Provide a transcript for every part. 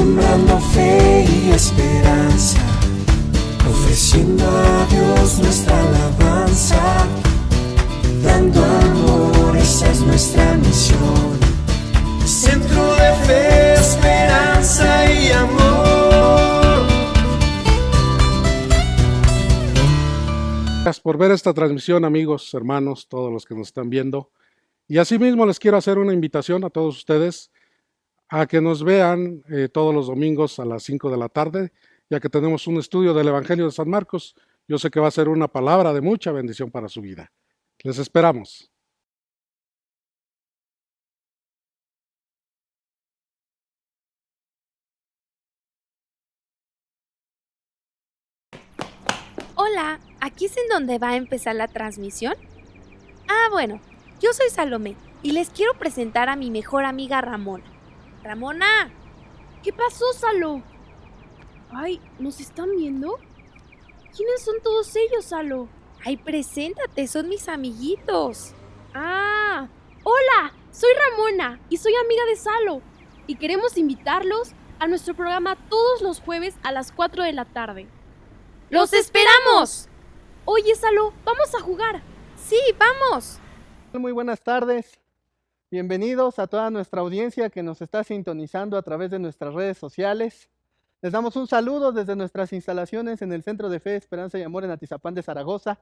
sembrando fe y esperanza, ofreciendo a Dios nuestra alabanza, dando amor, esa es nuestra misión. Centro de fe, esperanza y amor. Gracias por ver esta transmisión, amigos, hermanos, todos los que nos están viendo. Y asimismo les quiero hacer una invitación a todos ustedes a que nos vean todos los domingos a las 5 de la tarde, ya que tenemos un estudio del Evangelio de San Marcos. Yo sé que va a ser una palabra de mucha bendición para su vida. Les esperamos. Hola, ¿aquí es en donde va a empezar la transmisión? Bueno, yo soy Salomé y les quiero presentar a mi mejor amiga Ramona. ¡Ramona! ¿Qué pasó, Salo? Ay, ¿nos están viendo? ¿Quiénes son todos ellos, Salo? Ay, preséntate, son mis amiguitos. Hola, soy Ramona y soy amiga de Salo y queremos invitarlos a nuestro programa todos los jueves a las 4 de la tarde. ¡Los esperamos! Oye, Salo, vamos a jugar. Sí, vamos. Muy buenas tardes. Bienvenidos a toda nuestra audiencia que nos está sintonizando a través de nuestras redes sociales. Les damos un saludo desde nuestras instalaciones en el Centro de Fe, Esperanza y Amor en Atizapán de Zaragoza.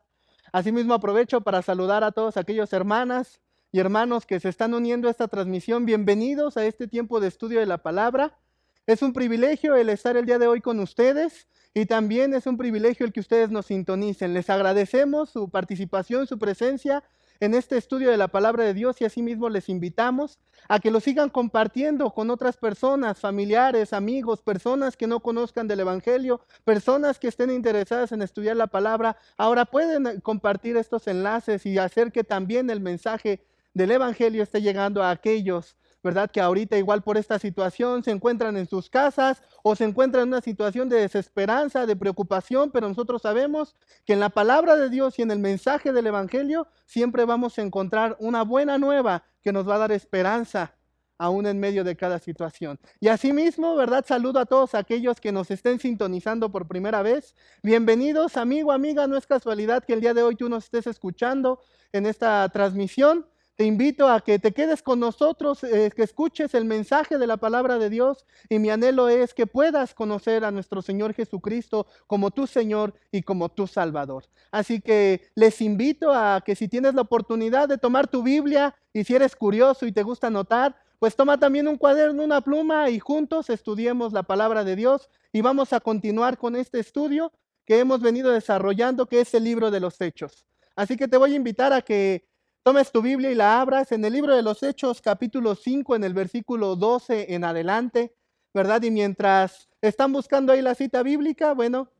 Asimismo aprovecho para saludar a todos aquellos hermanas y hermanos que se están uniendo a esta transmisión. Bienvenidos a este tiempo de estudio de la palabra. Es un privilegio el estar el día de hoy con ustedes y también es un privilegio el que ustedes nos sintonicen. Les agradecemos su participación, su presencia en este estudio de la palabra de Dios y asimismo les invitamos a que lo sigan compartiendo con otras personas, familiares, amigos, personas que no conozcan del Evangelio, personas que estén interesadas en estudiar la palabra. Ahora pueden compartir estos enlaces y hacer que también el mensaje del Evangelio esté llegando a aquellos, ¿verdad?, que ahorita igual por esta situación se encuentran en sus casas o se encuentran en una situación de desesperanza, de preocupación, pero nosotros sabemos que en la palabra de Dios y en el mensaje del Evangelio siempre vamos a encontrar una buena nueva que nos va a dar esperanza aún en medio de cada situación. Y asimismo, ¿verdad?, saludo a todos aquellos que nos estén sintonizando por primera vez. Bienvenidos, amigo, amiga, no es casualidad que el día de hoy tú nos estés escuchando en esta transmisión. Te invito a que te quedes con nosotros, que escuches el mensaje de la palabra de Dios y mi anhelo es que puedas conocer a nuestro Señor Jesucristo como tu Señor y como tu Salvador. Así que les invito a que si tienes la oportunidad de tomar tu Biblia y si eres curioso y te gusta anotar, pues toma también un cuaderno, una pluma y juntos estudiemos la palabra de Dios y vamos a continuar con este estudio que hemos venido desarrollando, que es el libro de los Hechos. Así que te voy a invitar a que tomes tu Biblia y la abras en el libro de los Hechos, capítulo 5, en el versículo 12 en adelante, ¿verdad? Y mientras están buscando ahí la cita bíblica, bueno,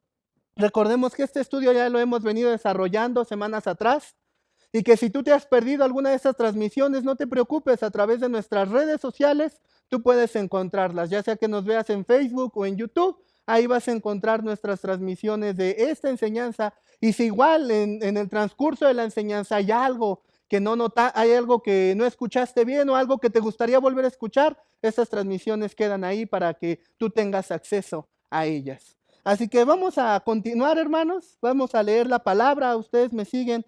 recordemos que este estudio ya lo hemos venido desarrollando semanas atrás y que si tú te has perdido alguna de estas transmisiones, no te preocupes, a través de nuestras redes sociales tú puedes encontrarlas, ya sea que nos veas en Facebook o en YouTube. Ahí vas a encontrar nuestras transmisiones de esta enseñanza y si igual en el transcurso de la enseñanza hay algo que hay algo que no escuchaste bien o algo que te gustaría volver a escuchar, estas transmisiones quedan ahí para que tú tengas acceso a ellas. Así que vamos a continuar, hermanos, vamos a leer la palabra. Ustedes me siguen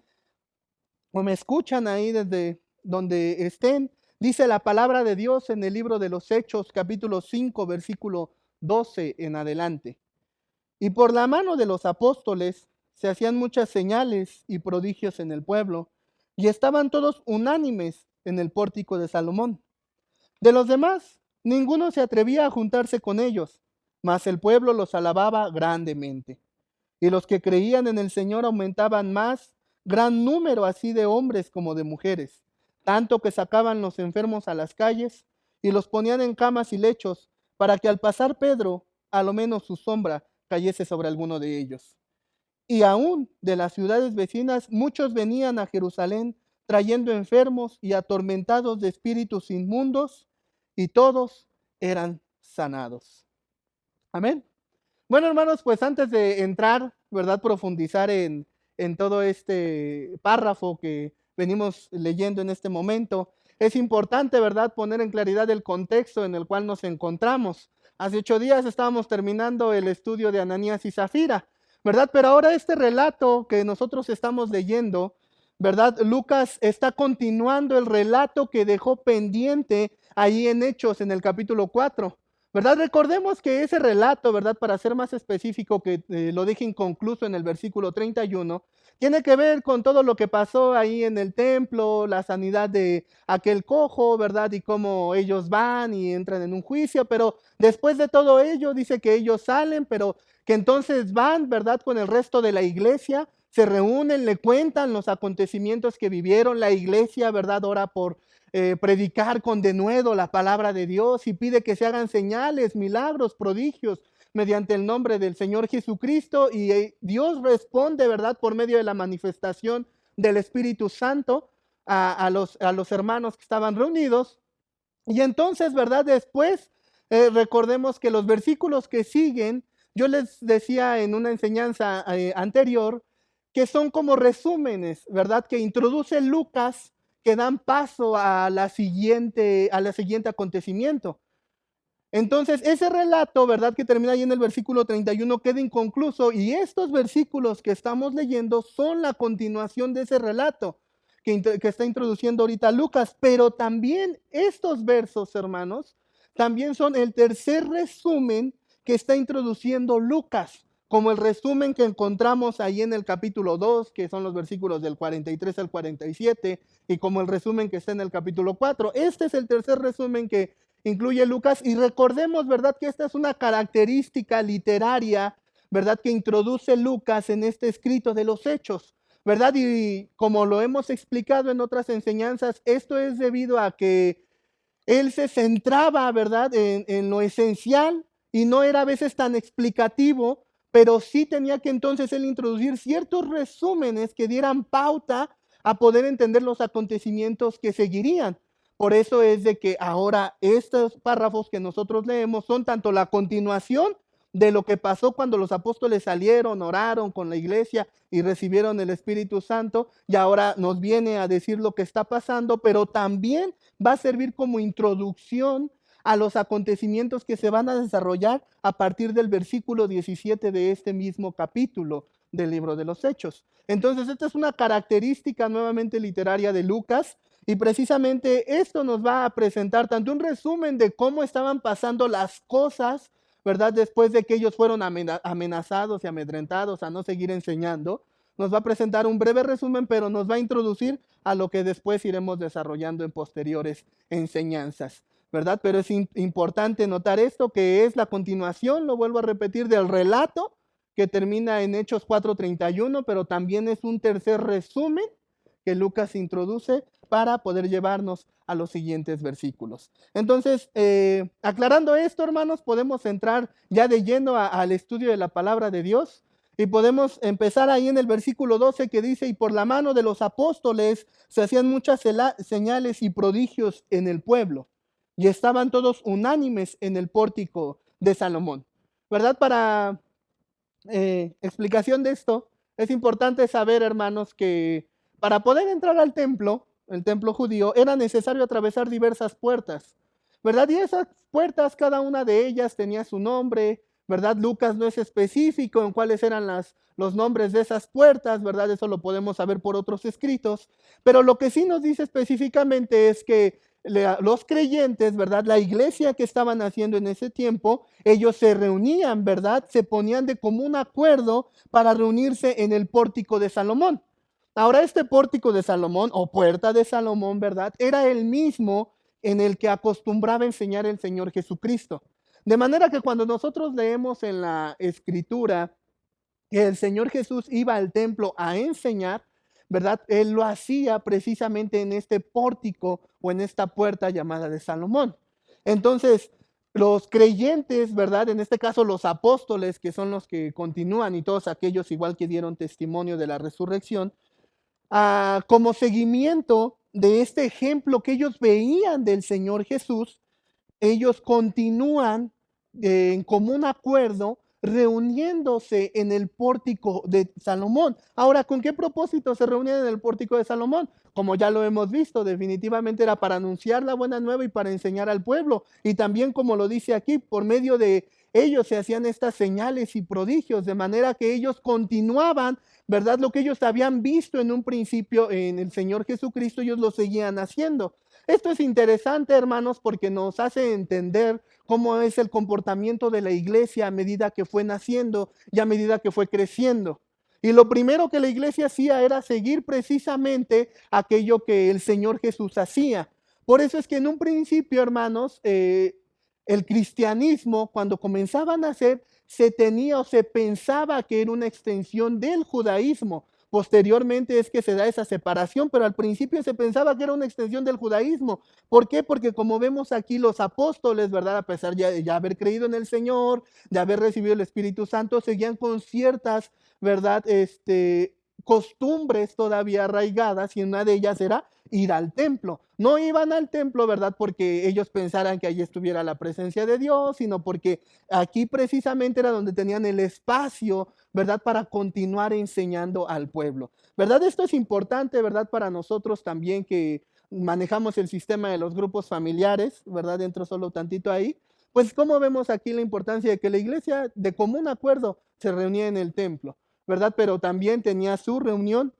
o me escuchan ahí desde donde estén. Dice la palabra de Dios en el libro de los Hechos, capítulo 5, versículo 12 en adelante. Y por la mano de los apóstoles se hacían muchas señales y prodigios en el pueblo, y estaban todos unánimes en el pórtico de Salomón. De los demás, ninguno se atrevía a juntarse con ellos, mas el pueblo los alababa grandemente. Y los que creían en el Señor aumentaban más, gran número así de hombres como de mujeres, tanto que sacaban los enfermos a las calles y los ponían en camas y lechos, para que al pasar Pedro, a lo menos su sombra cayese sobre alguno de ellos. Y aún de las ciudades vecinas muchos venían a Jerusalén trayendo enfermos y atormentados de espíritus inmundos, y todos eran sanados. Amén. Bueno, hermanos, pues antes de entrar, ¿verdad?, profundizar en todo este párrafo que venimos leyendo en este momento, es importante, ¿verdad?, poner en claridad el contexto en el cual nos encontramos. Hace 8 días estábamos terminando el estudio de Ananías y Zafira, ¿verdad? Pero ahora este relato que nosotros estamos leyendo, ¿verdad? Lucas está continuando el relato que dejó pendiente ahí en Hechos, en el capítulo 4. ¿Verdad? Recordemos que ese relato, ¿verdad? Para ser más específico, que lo deje inconcluso en el versículo 31, tiene que ver con todo lo que pasó ahí en el templo, la sanidad de aquel cojo, ¿verdad? Y cómo ellos van y entran en un juicio, pero después de todo ello dice que ellos salen, pero que entonces van, ¿verdad? Con el resto de la iglesia, se reúnen, le cuentan los acontecimientos que vivieron, la iglesia, ¿verdad? Ora por predicar con denuedo la palabra de Dios y pide que se hagan señales, milagros, prodigios mediante el nombre del Señor Jesucristo, y Dios responde, ¿verdad?, por medio de la manifestación del Espíritu Santo a los hermanos que estaban reunidos. Y entonces, ¿verdad?, después recordemos que los versículos que siguen, yo les decía en una enseñanza anterior, que son como resúmenes, ¿verdad?, que introduce Lucas, que dan paso a la siguiente acontecimiento. Entonces, ese relato, ¿verdad?, que termina ahí en el versículo 31 queda inconcluso, y estos versículos que estamos leyendo son la continuación de ese relato que está introduciendo ahorita Lucas, pero también estos versos, hermanos, también son el tercer resumen que está introduciendo Lucas, como el resumen que encontramos ahí en el capítulo 2, que son los versículos del 43 al 47, y como el resumen que está en el capítulo 4. Este es el tercer resumen que incluye Lucas, y recordemos, ¿verdad?, que esta es una característica literaria, ¿verdad?, que introduce Lucas en este escrito de los Hechos, ¿verdad? Y como lo hemos explicado en otras enseñanzas, esto es debido a que él se centraba, ¿verdad?, en lo esencial, y no era a veces tan explicativo, pero sí tenía que entonces él introducir ciertos resúmenes que dieran pauta a poder entender los acontecimientos que seguirían. Por eso es de que ahora estos párrafos que nosotros leemos son tanto la continuación de lo que pasó cuando los apóstoles salieron, oraron con la iglesia y recibieron el Espíritu Santo, y ahora nos viene a decir lo que está pasando, pero también va a servir como introducción a los acontecimientos que se van a desarrollar a partir del versículo 17 de este mismo capítulo del libro de los Hechos. Entonces, esta es una característica nuevamente literaria de Lucas, y precisamente esto nos va a presentar tanto un resumen de cómo estaban pasando las cosas, ¿verdad?, después de que ellos fueron amenazados y amedrentados a no seguir enseñando. Nos va a presentar un breve resumen, pero nos va a introducir a lo que después iremos desarrollando en posteriores enseñanzas, ¿verdad? Pero es importante notar esto, que es la continuación, lo vuelvo a repetir, del relato que termina en Hechos 4:31, pero también es un tercer resumen que Lucas introduce para poder llevarnos a los siguientes versículos. Entonces, aclarando esto, hermanos, podemos entrar ya de lleno al estudio de la palabra de Dios, y podemos empezar ahí en el versículo 12, que dice: y por la mano de los apóstoles se hacían muchas señales y prodigios en el pueblo, y estaban todos unánimes en el pórtico de Salomón. ¿Verdad? Para explicación de esto, es importante saber, hermanos, que para poder entrar al templo, el templo judío, era necesario atravesar diversas puertas, ¿verdad? Y esas puertas, cada una de ellas tenía su nombre, ¿verdad? Lucas no es específico en cuáles eran los nombres de esas puertas, ¿verdad? Eso lo podemos saber por otros escritos, pero lo que sí nos dice específicamente es que los creyentes, ¿verdad?, la iglesia que estaban haciendo en ese tiempo, ellos se reunían, ¿verdad?, se ponían de común acuerdo para reunirse en el pórtico de Salomón. Ahora, este pórtico de Salomón, o puerta de Salomón, ¿verdad?, era el mismo en el que acostumbraba enseñar el Señor Jesucristo. De manera que cuando nosotros leemos en la Escritura que el Señor Jesús iba al templo a enseñar, ¿verdad?, Él lo hacía precisamente en este pórtico o en esta puerta llamada de Salomón. Entonces, los creyentes, ¿verdad?, en este caso los apóstoles, que son los que continúan, y todos aquellos igual que dieron testimonio de la resurrección, como seguimiento de este ejemplo que ellos veían del Señor Jesús, ellos continúan en común acuerdo reuniéndose en el pórtico de Salomón. Ahora, ¿con qué propósito se reunían en el pórtico de Salomón? Como ya lo hemos visto, definitivamente era para anunciar la buena nueva y para enseñar al pueblo. Y también, como lo dice aquí, por medio de ellos se hacían estas señales y prodigios, de manera que ellos continuaban, ¿verdad? Lo que ellos habían visto en un principio en el Señor Jesucristo, ellos lo seguían haciendo. Esto es interesante, hermanos, porque nos hace entender cómo es el comportamiento de la iglesia a medida que fue naciendo y a medida que fue creciendo. Y lo primero que la iglesia hacía era seguir precisamente aquello que el Señor Jesús hacía. Por eso es que en un principio, hermanos, el cristianismo, cuando comenzaba a nacer, se tenía o se pensaba que era una extensión del judaísmo. Posteriormente es que se da esa separación, pero al principio se pensaba que era una extensión del judaísmo. ¿Por qué? Porque como vemos aquí los apóstoles, ¿verdad? A pesar de ya haber creído en el Señor, de haber recibido el Espíritu Santo, seguían con ciertas, ¿verdad? Costumbres todavía arraigadas, y una de ellas era ir al templo. No iban al templo, ¿verdad? Porque ellos pensaran que allí estuviera la presencia de Dios, sino porque aquí precisamente era donde tenían el espacio, ¿verdad? Para continuar enseñando al pueblo, ¿verdad? Esto es importante, ¿verdad? Para nosotros también que manejamos el sistema de los grupos familiares, ¿verdad? Entro solo tantito ahí. Pues como vemos aquí la importancia de que la iglesia de común acuerdo se reunía en el templo, ¿verdad? Pero también tenía su reunión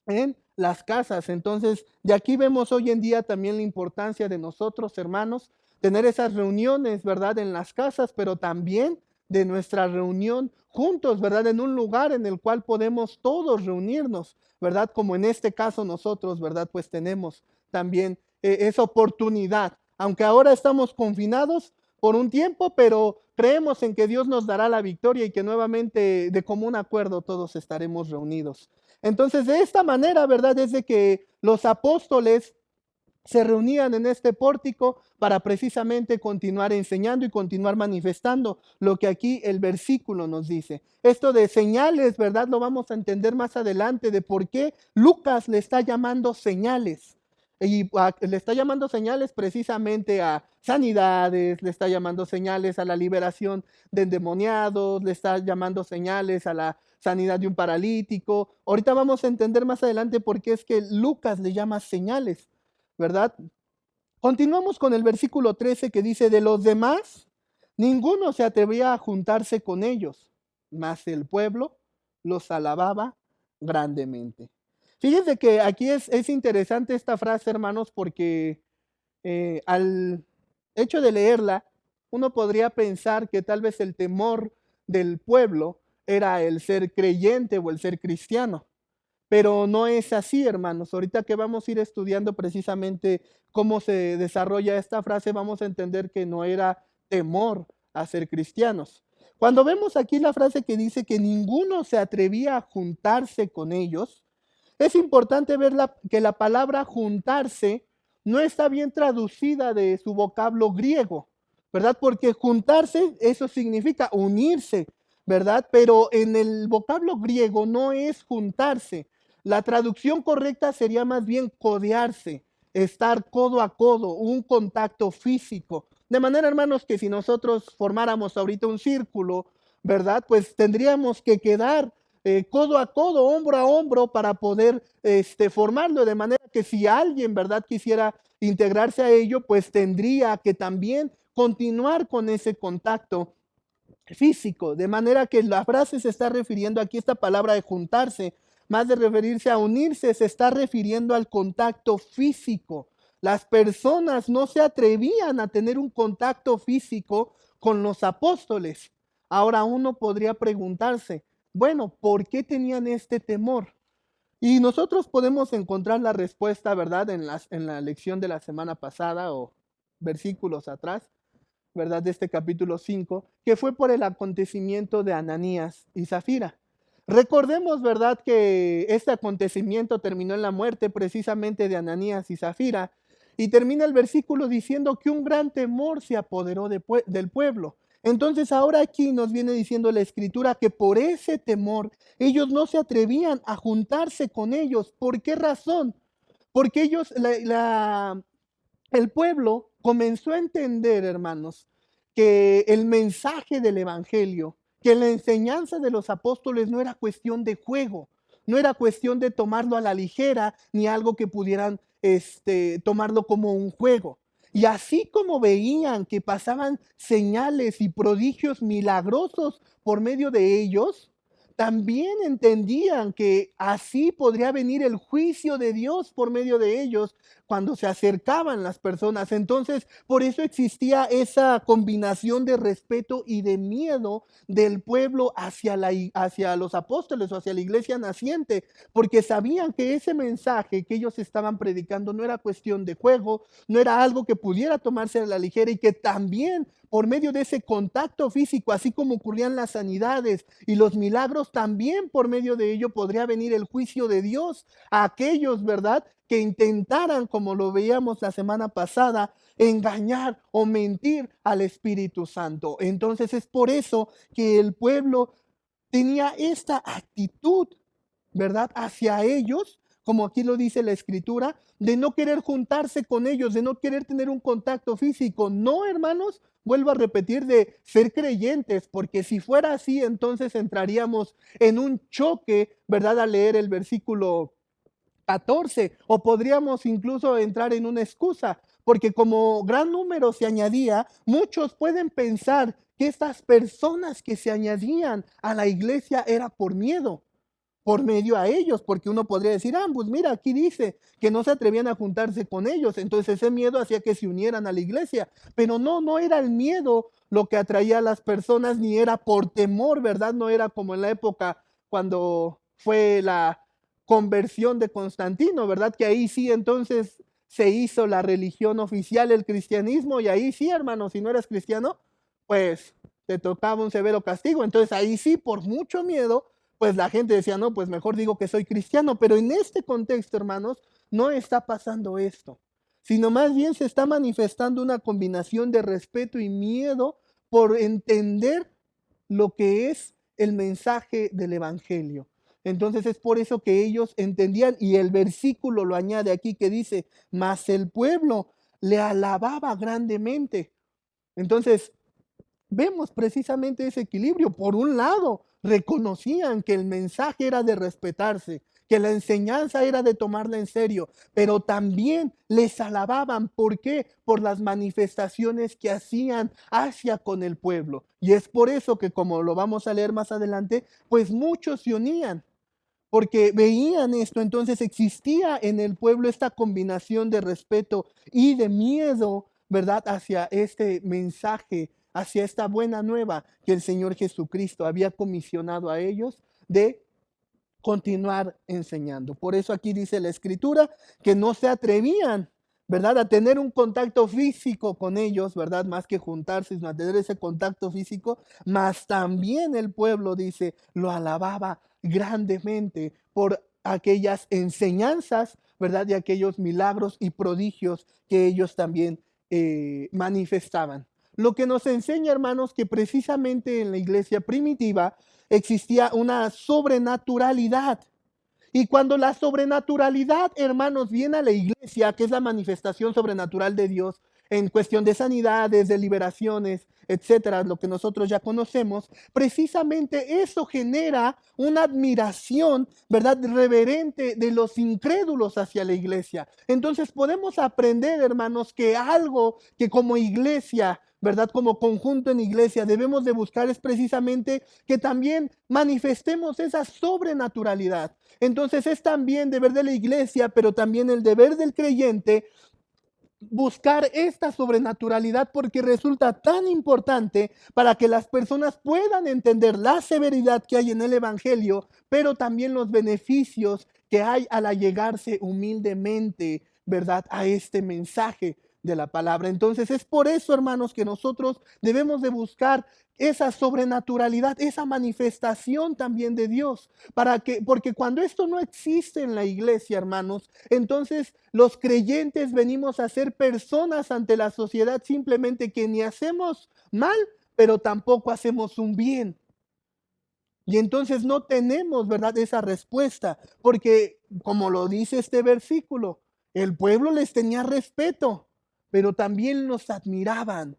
en las casas. Entonces, de aquí vemos hoy en día también la importancia de nosotros, hermanos, tener esas reuniones, ¿verdad? En las casas, pero también de nuestra reunión juntos, ¿verdad? En un lugar en el cual podemos todos reunirnos, ¿verdad? Como en este caso nosotros, ¿verdad? Pues tenemos también esa oportunidad. Aunque ahora estamos confinados por un tiempo, pero creemos en que Dios nos dará la victoria y que nuevamente de común acuerdo todos estaremos reunidos. Entonces, de esta manera, ¿verdad? Es de que los apóstoles se reunían en este pórtico para precisamente continuar enseñando y continuar manifestando lo que aquí el versículo nos dice. Esto de señales, ¿verdad? Lo vamos a entender más adelante de por qué Lucas le está llamando señales. Y le está llamando señales precisamente a sanidades, le está llamando señales a la liberación de endemoniados, le está llamando señales a la sanidad de un paralítico. Ahorita vamos a entender más adelante por qué es que Lucas le llama señales, ¿verdad? Continuamos con el versículo 13 que dice, de los demás, ninguno se atrevía a juntarse con ellos, mas el pueblo los alababa grandemente. Fíjense que aquí es interesante esta frase, hermanos, porque al hecho de leerla, uno podría pensar que tal vez el temor del pueblo era el ser creyente o el ser cristiano. Pero no es así, hermanos. Ahorita que vamos a ir estudiando precisamente cómo se desarrolla esta frase, vamos a entender que no era temor a ser cristianos. Cuando vemos aquí la frase que dice que ninguno se atrevía a juntarse con ellos, es importante ver que la palabra juntarse no está bien traducida de su vocablo griego, ¿verdad? Porque juntarse, eso significa unirse, ¿verdad? Pero en el vocablo griego no es juntarse. La traducción correcta sería más bien codearse, estar codo a codo, un contacto físico. De manera, hermanos, que si nosotros formáramos ahorita un círculo, ¿verdad? Pues tendríamos que quedar codo a codo, hombro a hombro para poder formarlo, de manera que si alguien, ¿verdad?, quisiera integrarse a ello, pues tendría que también continuar con ese contacto físico, de manera que la frase se está refiriendo aquí, esta palabra de juntarse, más de referirse a unirse, se está refiriendo al contacto físico. Las personas no se atrevían a tener un contacto físico con los apóstoles. Ahora uno podría preguntarse, bueno, ¿por qué tenían este temor? Y nosotros podemos encontrar la respuesta, ¿verdad? En la lección de la semana pasada o versículos atrás, ¿verdad? De este capítulo 5, que fue por el acontecimiento de Ananías y Zafira. Recordemos, ¿verdad?, que este acontecimiento terminó en la muerte precisamente de Ananías y Zafira, y termina el versículo diciendo que un gran temor se apoderó del pueblo. Entonces ahora aquí nos viene diciendo la escritura que por ese temor ellos no se atrevían a juntarse con ellos. ¿Por qué razón? Porque ellos, el pueblo comenzó a entender, hermanos, que el mensaje del evangelio que la enseñanza de los apóstoles no era cuestión de juego, no era cuestión de tomarlo a la ligera, ni algo que pudieran tomarlo como un juego. Y así como veían que pasaban señales y prodigios milagrosos por medio de ellos, también entendían que así podría venir el juicio de Dios por medio de ellos cuando se acercaban las personas. Entonces, por eso existía esa combinación de respeto y de miedo del pueblo hacia los apóstoles o hacia la iglesia naciente, porque sabían que ese mensaje que ellos estaban predicando no era cuestión de juego, no era algo que pudiera tomarse a la ligera, y que también por medio de ese contacto físico, así como ocurrían las sanidades y los milagros, también por medio de ello podría venir el juicio de Dios a aquellos, ¿verdad?, que intentaran, como lo veíamos la semana pasada, engañar o mentir al Espíritu Santo. Entonces es por eso que el pueblo tenía esta actitud, ¿verdad?, hacia ellos, como aquí lo dice la Escritura, de no querer juntarse con ellos, de no querer tener un contacto físico. No, hermanos, vuelvo a repetir, de ser creyentes, porque si fuera así, entonces entraríamos en un choque, ¿verdad?, al leer el versículo 14, o podríamos incluso entrar en una excusa, porque como gran número se añadía, muchos pueden pensar que estas personas que se añadían a la iglesia era por miedo, por medio a ellos, porque uno podría decir, pues mira, aquí dice que no se atrevían a juntarse con ellos, entonces ese miedo hacía que se unieran a la iglesia, pero no era el miedo lo que atraía a las personas, ni era por temor, ¿verdad? No era como en la época cuando fue la conversión de Constantino, ¿verdad? Que ahí sí entonces se hizo la religión oficial, el cristianismo, y ahí sí, hermano, si no eras cristiano, pues te tocaba un severo castigo. Entonces ahí sí, por mucho miedo, pues la gente decía, no, pues mejor digo que soy cristiano. Pero en este contexto, hermanos, no está pasando esto, sino más bien se está manifestando una combinación de respeto y miedo por entender lo que es el mensaje del Evangelio. Entonces es por eso que ellos entendían, y el versículo lo añade aquí que dice, mas el pueblo le alababa grandemente. Entonces, vemos precisamente ese equilibrio. Por un lado, reconocían que el mensaje era de respetarse, que la enseñanza era de tomarla en serio, pero también les alababan. ¿Por qué? Por las manifestaciones que hacían hacia con el pueblo. Y es por eso que, como lo vamos a leer más adelante, pues muchos se unían, porque veían esto. Entonces existía en el pueblo esta combinación de respeto y de miedo, ¿verdad?, hacia este mensaje, hacia esta buena nueva que el Señor Jesucristo había comisionado a ellos de continuar enseñando. Por eso aquí dice la Escritura que no se atrevían, ¿verdad?, a tener un contacto físico con ellos, ¿verdad?, más que juntarse, sino a tener ese contacto físico, mas también el pueblo, dice, lo alababa grandemente por aquellas enseñanzas, ¿verdad?, y aquellos milagros y prodigios que ellos también manifestaban. Lo que nos enseña, hermanos, que precisamente en la iglesia primitiva existía una sobrenaturalidad. Y cuando la sobrenaturalidad, hermanos, viene a la iglesia, que es la manifestación sobrenatural de Dios en cuestión de sanidades, de liberaciones, etcétera, lo que nosotros ya conocemos, precisamente eso genera una admiración, ¿verdad?, reverente de los incrédulos hacia la iglesia. Entonces podemos aprender, hermanos, que algo que como iglesia, ¿verdad?, como conjunto en iglesia debemos de buscar es precisamente que también manifestemos esa sobrenaturalidad. Entonces es también deber de la iglesia, pero también el deber del creyente, buscar esta sobrenaturalidad, porque resulta tan importante para que las personas puedan entender la severidad que hay en el Evangelio, pero también los beneficios que hay al allegarse humildemente, ¿verdad?, a este mensaje de la palabra. Entonces es por eso, hermanos, que nosotros debemos de buscar esa sobrenaturalidad, esa manifestación también de Dios, porque cuando esto no existe en la iglesia, hermanos, entonces los creyentes venimos a ser personas ante la sociedad simplemente que ni hacemos mal, pero tampoco hacemos un bien. Y entonces no tenemos, ¿verdad?, esa respuesta, porque como lo dice este versículo, el pueblo les tenía respeto, pero también los admiraban.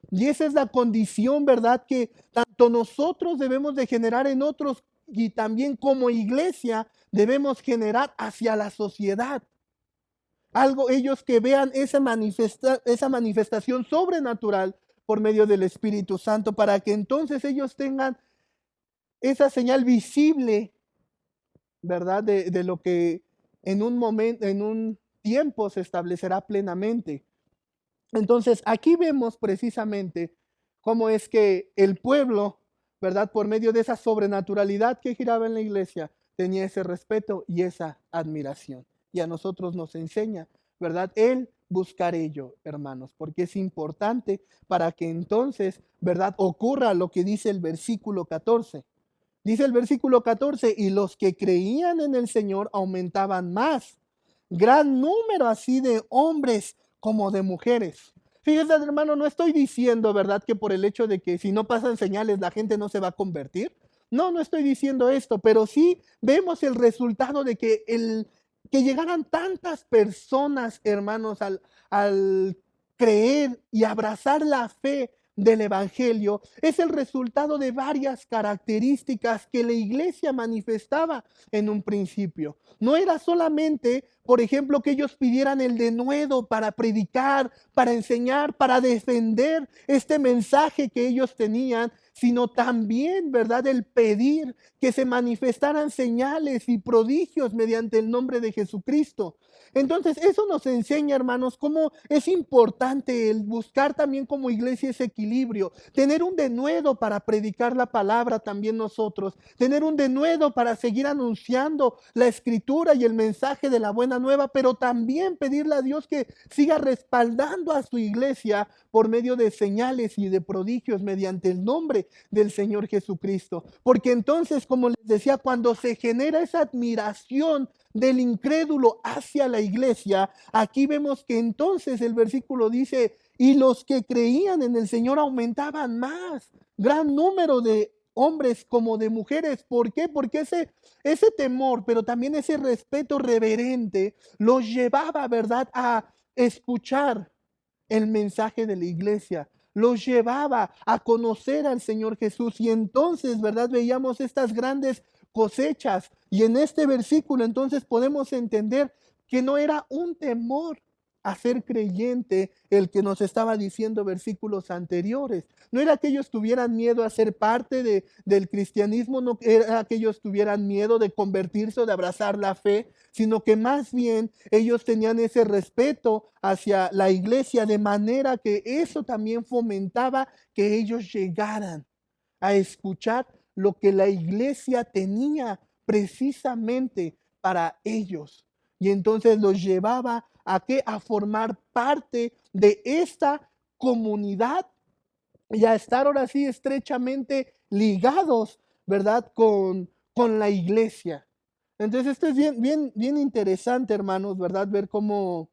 Y esa es la condición, ¿verdad? Que tanto nosotros debemos de generar en otros y también como iglesia debemos generar hacia la sociedad. Algo, ellos que vean esa manifestación sobrenatural por medio del Espíritu Santo, para que entonces ellos tengan esa señal visible, ¿verdad? De lo que en un momento, en un tiempo se establecerá plenamente. Entonces, aquí vemos precisamente cómo es que el pueblo, ¿verdad? Por medio de esa sobrenaturalidad que giraba en la iglesia, tenía ese respeto y esa admiración. Y a nosotros nos enseña, ¿verdad? El buscar ello, hermanos, porque es importante para que entonces, ¿verdad? Ocurra lo que dice el versículo 14. Dice el versículo 14, y los que creían en el Señor aumentaban más. Gran número así de hombres como de mujeres. Fíjense, hermano, no estoy diciendo, ¿verdad?, que por el hecho de que si no pasan señales la gente no se va a convertir. No, no estoy diciendo esto, pero sí vemos el resultado de que que llegaran tantas personas, hermanos, al creer y abrazar la fe del Evangelio, es el resultado de varias características que la iglesia manifestaba en un principio. No era solamente, por ejemplo, que ellos pidieran el denuedo para predicar, para enseñar, para defender este mensaje que ellos tenían, sino también, ¿verdad?, el pedir que se manifestaran señales y prodigios mediante el nombre de Jesucristo. Entonces, eso nos enseña, hermanos, cómo es importante el buscar también como iglesia ese equilibrio, tener un denuedo para predicar la palabra también nosotros, tener un denuedo para seguir anunciando la escritura y el mensaje de la buena nueva, pero también pedirle a Dios que siga respaldando a su iglesia por medio de señales y de prodigios mediante el nombre del Señor Jesucristo. Porque entonces, como les decía, cuando se genera esa admiración del incrédulo hacia la iglesia, aquí vemos que entonces el versículo dice, y los que creían en el Señor aumentaban más, gran número de hombres como de mujeres. ¿Por qué? Porque ese temor, pero también ese respeto reverente los llevaba, ¿verdad?, a escuchar el mensaje de la iglesia, los llevaba a conocer al Señor Jesús. Y entonces, ¿verdad?, veíamos estas grandes cosechas. Y en este versículo entonces podemos entender que no era un temor a ser creyente el que nos estaba diciendo versículos anteriores. No era que ellos tuvieran miedo a ser parte del cristianismo, no era que ellos tuvieran miedo de convertirse o de abrazar la fe, sino que más bien ellos tenían ese respeto hacia la iglesia, de manera que eso también fomentaba que ellos llegaran a escuchar lo que la iglesia tenía precisamente para ellos. Y entonces los llevaba a qué? A formar parte de esta comunidad y a estar ahora sí estrechamente ligados, ¿verdad?, con la iglesia. Entonces esto es bien interesante, hermanos, ¿verdad? Ver cómo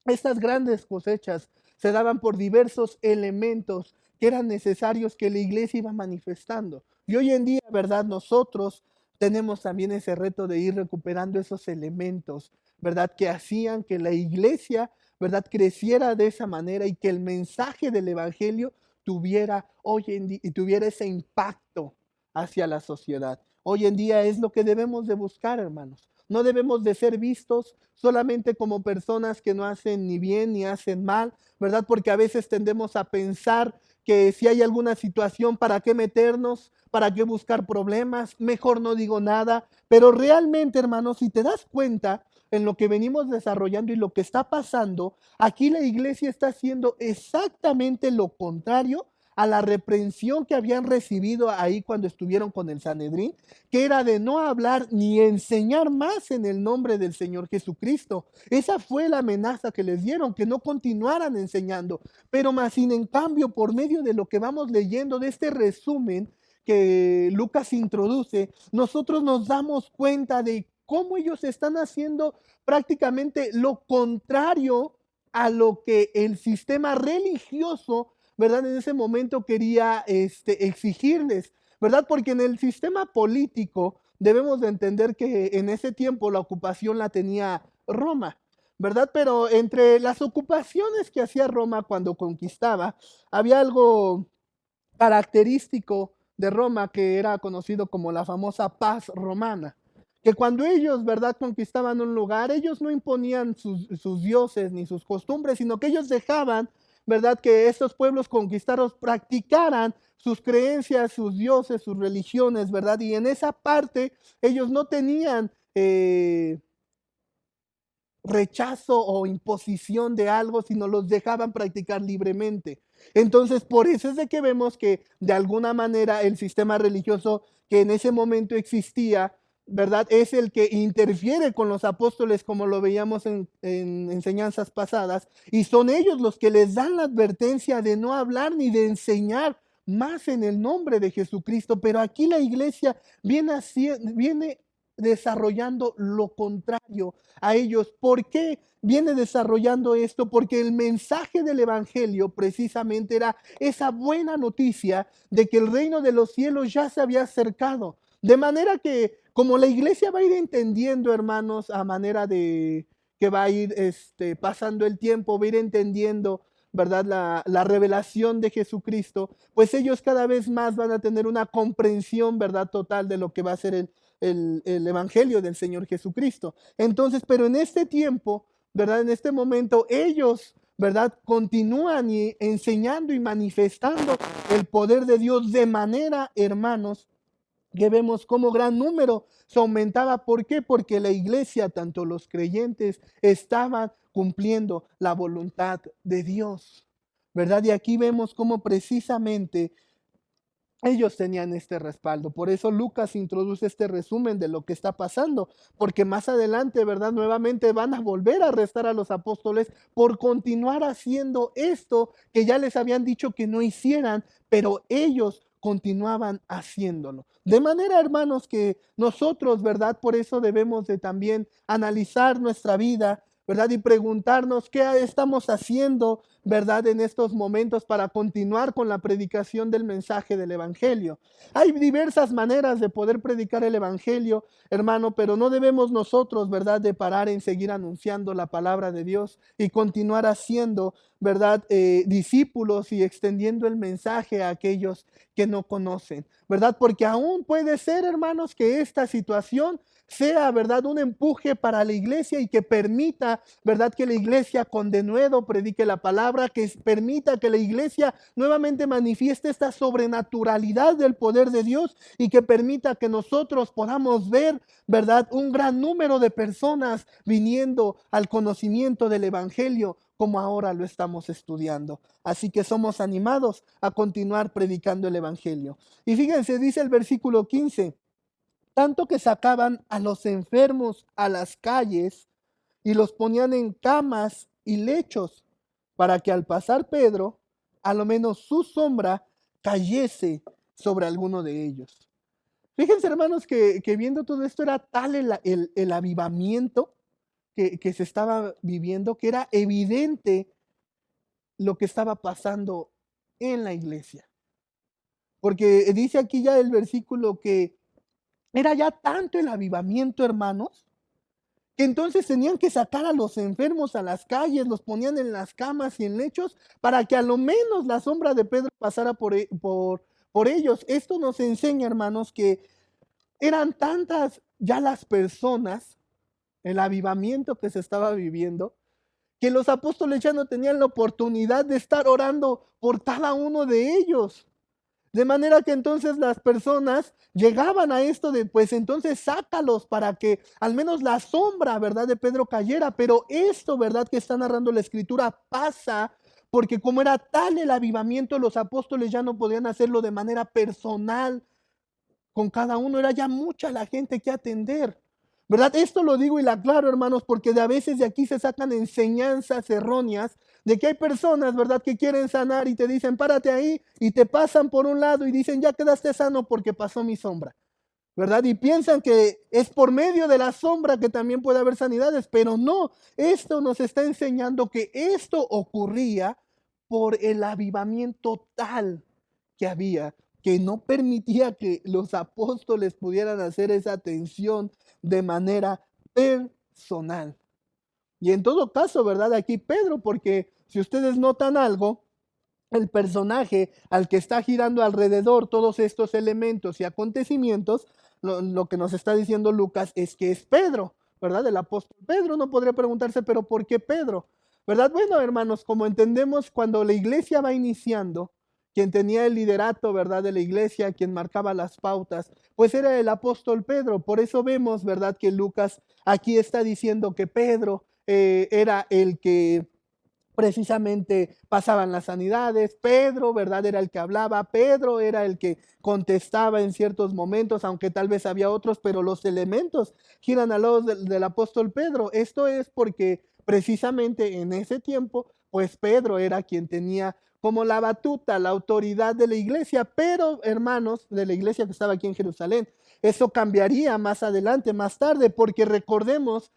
estas grandes cosechas se daban por diversos elementos que eran necesarios que la iglesia iba manifestando. Y hoy en día, ¿verdad?, nosotros tenemos también ese reto de ir recuperando esos elementos, ¿verdad?, que hacían que la iglesia, ¿verdad?, creciera de esa manera y que el mensaje del evangelio tuviera hoy en día y tuviera ese impacto hacia la sociedad. Hoy en día es lo que debemos de buscar, hermanos. No debemos de ser vistos solamente como personas que no hacen ni bien ni hacen mal, ¿verdad? Porque a veces tendemos a pensar que si hay alguna situación, ¿para qué meternos? ¿Para qué buscar problemas? Mejor no digo nada. Pero realmente, hermanos, si te das cuenta en lo que venimos desarrollando y lo que está pasando, aquí la iglesia está haciendo exactamente lo contrario a la reprensión que habían recibido ahí cuando estuvieron con el Sanedrín, que era de no hablar ni enseñar más en el nombre del Señor Jesucristo. Esa fue la amenaza que les dieron, que no continuaran enseñando. Pero más sin en cambio, por medio de lo que vamos leyendo de este resumen que Lucas introduce, nosotros nos damos cuenta de cómo ellos están haciendo prácticamente lo contrario a lo que el sistema religioso, ¿verdad?, en ese momento quería exigirles, ¿verdad? Porque en el sistema político debemos de entender que en ese tiempo la ocupación la tenía Roma, ¿verdad? Pero entre las ocupaciones que hacía Roma cuando conquistaba, había algo característico de Roma que era conocido como la famosa paz romana. Que cuando ellos, ¿verdad?, conquistaban un lugar, ellos no imponían sus dioses ni sus costumbres, sino que ellos dejaban, ¿verdad?, que estos pueblos conquistados practicaran sus creencias, sus dioses, sus religiones, ¿verdad? Y en esa parte ellos no tenían rechazo o imposición de algo, sino los dejaban practicar libremente. Entonces, por eso es de que vemos que de alguna manera el sistema religioso que en ese momento existía, ¿verdad? Es el que interfiere con los apóstoles, como lo veíamos en enseñanzas pasadas, y son ellos los que les dan la advertencia de no hablar ni de enseñar más en el nombre de Jesucristo. Pero aquí la iglesia viene desarrollando lo contrario a ellos. ¿Por qué viene desarrollando esto? Porque el mensaje del Evangelio precisamente era esa buena noticia de que el reino de los cielos ya se había acercado. De manera que como la iglesia va a ir entendiendo, hermanos, a manera de que va a ir pasando el tiempo, va a ir entendiendo, ¿verdad? La revelación de Jesucristo, pues ellos cada vez más van a tener una comprensión, ¿verdad? Total de lo que va a ser el Evangelio del Señor Jesucristo. Entonces, pero en este tiempo, ¿verdad? En este momento, ellos, ¿verdad? Continúan enseñando y manifestando el poder de Dios de manera, hermanos, que vemos como gran número se aumentaba. ¿Por qué? Porque la iglesia, tanto los creyentes, estaban cumpliendo la voluntad de Dios, ¿verdad? Y aquí vemos cómo precisamente ellos tenían este respaldo. Por eso Lucas introduce este resumen de lo que está pasando, porque más adelante, ¿verdad? Nuevamente van a volver a arrestar a los apóstoles por continuar haciendo esto que ya les habían dicho que no hicieran, pero ellos continuaban haciéndolo. De manera, hermanos, que nosotros, ¿verdad? Por eso debemos de también analizar nuestra vida, ¿verdad? Y preguntarnos qué estamos haciendo, ¿verdad? En estos momentos para continuar con la predicación del mensaje del Evangelio. Hay diversas maneras de poder predicar el Evangelio, hermano, pero no debemos nosotros, ¿verdad?, de parar en seguir anunciando la palabra de Dios y continuar haciendo, ¿verdad?, discípulos y extendiendo el mensaje a aquellos que no conocen, ¿verdad? Porque aún puede ser, hermanos, que esta situación sea, ¿verdad?, un empuje para la iglesia y que permita, ¿verdad?, que la iglesia con denuedo predique la palabra, que permita que la iglesia nuevamente manifieste esta sobrenaturalidad del poder de Dios y que permita que nosotros podamos ver, ¿verdad?, un gran número de personas viniendo al conocimiento del Evangelio como ahora lo estamos estudiando. Así que somos animados a continuar predicando el Evangelio. Y fíjense, dice el versículo 15, tanto que sacaban a los enfermos a las calles y los ponían en camas y lechos para que al pasar Pedro, a lo menos su sombra cayese sobre alguno de ellos. Fíjense, hermanos, que viendo todo esto era tal el avivamiento que se estaba viviendo, que era evidente lo que estaba pasando en la iglesia. Porque dice aquí ya el versículo que era ya tanto el avivamiento, hermanos, que entonces tenían que sacar a los enfermos a las calles, los ponían en las camas y en lechos para que a lo menos la sombra de Pedro pasara por ellos. Esto nos enseña, hermanos, que eran tantas ya las personas, el avivamiento que se estaba viviendo, que los apóstoles ya no tenían la oportunidad de estar orando por cada uno de ellos. De manera que entonces las personas llegaban a esto de, pues entonces sácalos para que al menos la sombra, ¿verdad?, de Pedro cayera. Pero esto, ¿verdad?, que está narrando la escritura pasa porque como era tal el avivamiento, los apóstoles ya no podían hacerlo de manera personal con cada uno. Era ya mucha la gente que atender, ¿verdad? Esto lo digo y lo aclaro, hermanos, porque a veces de aquí se sacan enseñanzas erróneas de que hay personas, ¿verdad?, que quieren sanar y te dicen, párate ahí, y te pasan por un lado y dicen, ya quedaste sano porque pasó mi sombra, ¿verdad? Y piensan que es por medio de la sombra que también puede haber sanidades, pero no, esto nos está enseñando que esto ocurría por el avivamiento tal que había, que no permitía que los apóstoles pudieran hacer esa atención de manera personal. Y en todo caso, ¿verdad? Aquí Pedro, porque si ustedes notan algo, el personaje al que está girando alrededor todos estos elementos y acontecimientos, lo que nos está diciendo Lucas es que es Pedro, ¿verdad? El apóstol Pedro. Uno podría preguntarse, pero ¿por qué Pedro? ¿Verdad? Bueno, hermanos, como entendemos, cuando la iglesia va iniciando, quien tenía el liderato, ¿verdad? De la iglesia, quien marcaba las pautas, pues era el apóstol Pedro. Por eso vemos, ¿verdad? Que Lucas aquí está diciendo que Pedro era el que precisamente pasaban las sanidades. Pedro, ¿verdad? Era el que hablaba, Pedro era el que contestaba en ciertos momentos, aunque tal vez había otros, pero los elementos giran al lado del apóstol Pedro. Esto es porque precisamente en ese tiempo, pues Pedro era quien tenía como la batuta, la autoridad de la iglesia, pero hermanos, de la iglesia que estaba aquí en Jerusalén. Eso cambiaría más adelante, más tarde, porque recordemos